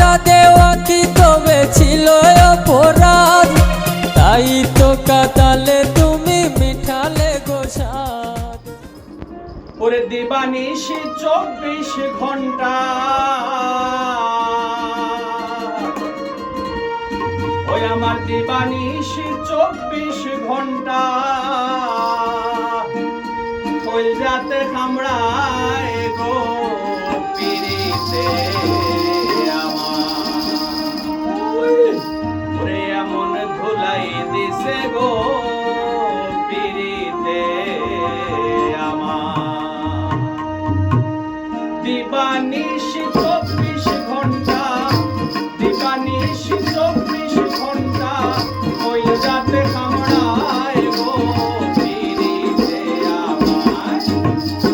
ভালোবাসা দেওয়া কি তবে ছিল অপরাধ? তাই তো কাতালে তুমি মিঠালে গোসাদ। ওরে দিবানিশি 24 ঘন্টা, ওই আমার দিবানিশি 24 ঘন্টা, ওই রাতে কামড়ায় গো পিরিতে আমার। ওরে এমন ধুলাই দিছে গো পিরিতে আমার। দিবানিশি 24 ঘন্টা, দিবানিশি 24 ঘন্টা, ওই রাতে কামড়ায় গো পিরিতে আমার।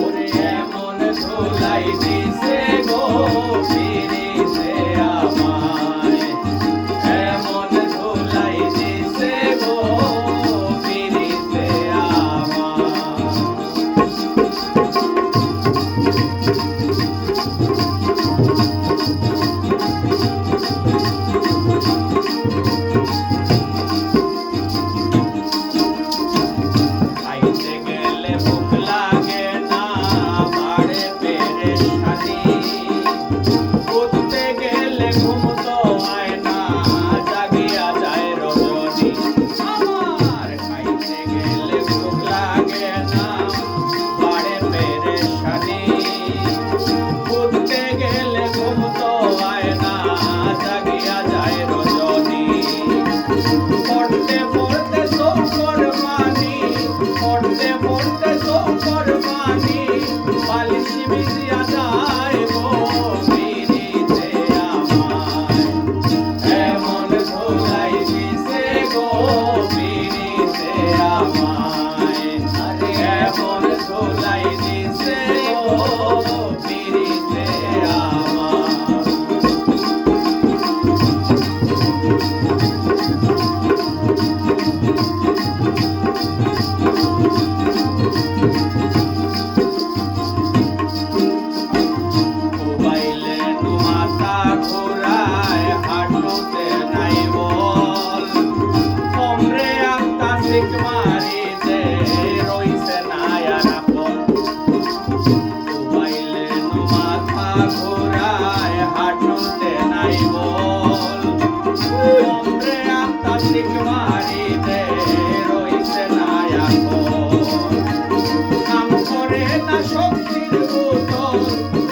ওরে এমন ধুলাই দিছে গো পিরিতে আমায়, এমন ধুলাই দিছে গো পিরিতে আমার। খাইতে গেলে ভুক লাগে না, বাড়ে পেরেশানি, উঠতে গেলে ঘুম তো হয় না, জাগিয়া যায় রজনী আমার। খাইতে গেলে ভুক লাগে না, বাড়ে পেরেশানি, উঠতে গেলে ঘুম তো হয় না, জাগিয়া যায় রজনী। পড়তে পড়তে চৌকর পানি, পড়তে পড়তে চৌকর পানি, বালিশ ভিজিয়া যায় গো পিরিতে আমায়। এমন ধুলাই দিছে গো পিরিতে আমায়, আরে এমন ধুলাই দিছে গো পিরিতে আমায়। মোবাইলে মাথা ঘোরায়, হাঁটুতে নাই বল, কমরে একটা সিক মারিতে রইছে না আর আপন। মোবাইলে মাথা ঘোরায়, হাঁটুতে নাই বল, কমরে একটা সিক মারিতে রইছে না আপন। কাম করে না শক্তির বোতল,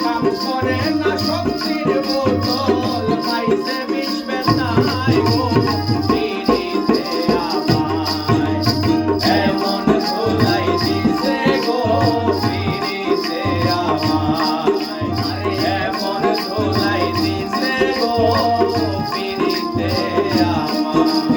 কাম করে না শক্তির বোতল, পাইছে বিষ বেতায় গো পিরিতে আমায়। এমন ধুলাই দিছে গো পিরিতে আমায়, আরে এমন ধুলাই দিছে গো পিরিতে আমায়।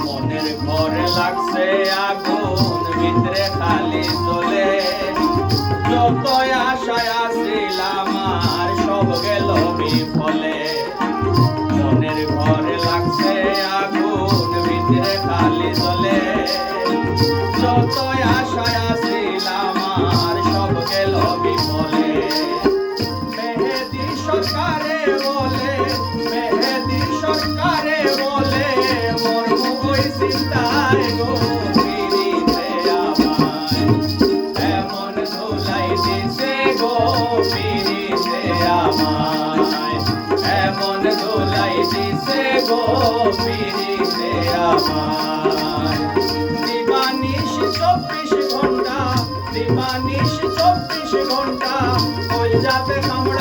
মনের ঘরে লাগছে আগুন, ভিতরে খালি জ্বলে, যত আশায় আসিলাম আর সব গেল বিফলে। মনের ঘরে লাগছে আগুন, ভিতরে খালি জ্বলে, যত আশায় আসিলাম আর সব গেল বিফলে। মেহেদি সরকারে বলে, মেহেদি সরকারে বলে, মরমু ওই চিন্তায় গো পিরিতে আমায়। এমন ধুলাই দিছে গো পিরিতে আমায়, এমন ধুলাই দিছে গো পিরিতে আমায়। দিবানিশি 24 ঘন্টা, দিবানিশি 24 ঘন্টা, ওই যাতে কামড়া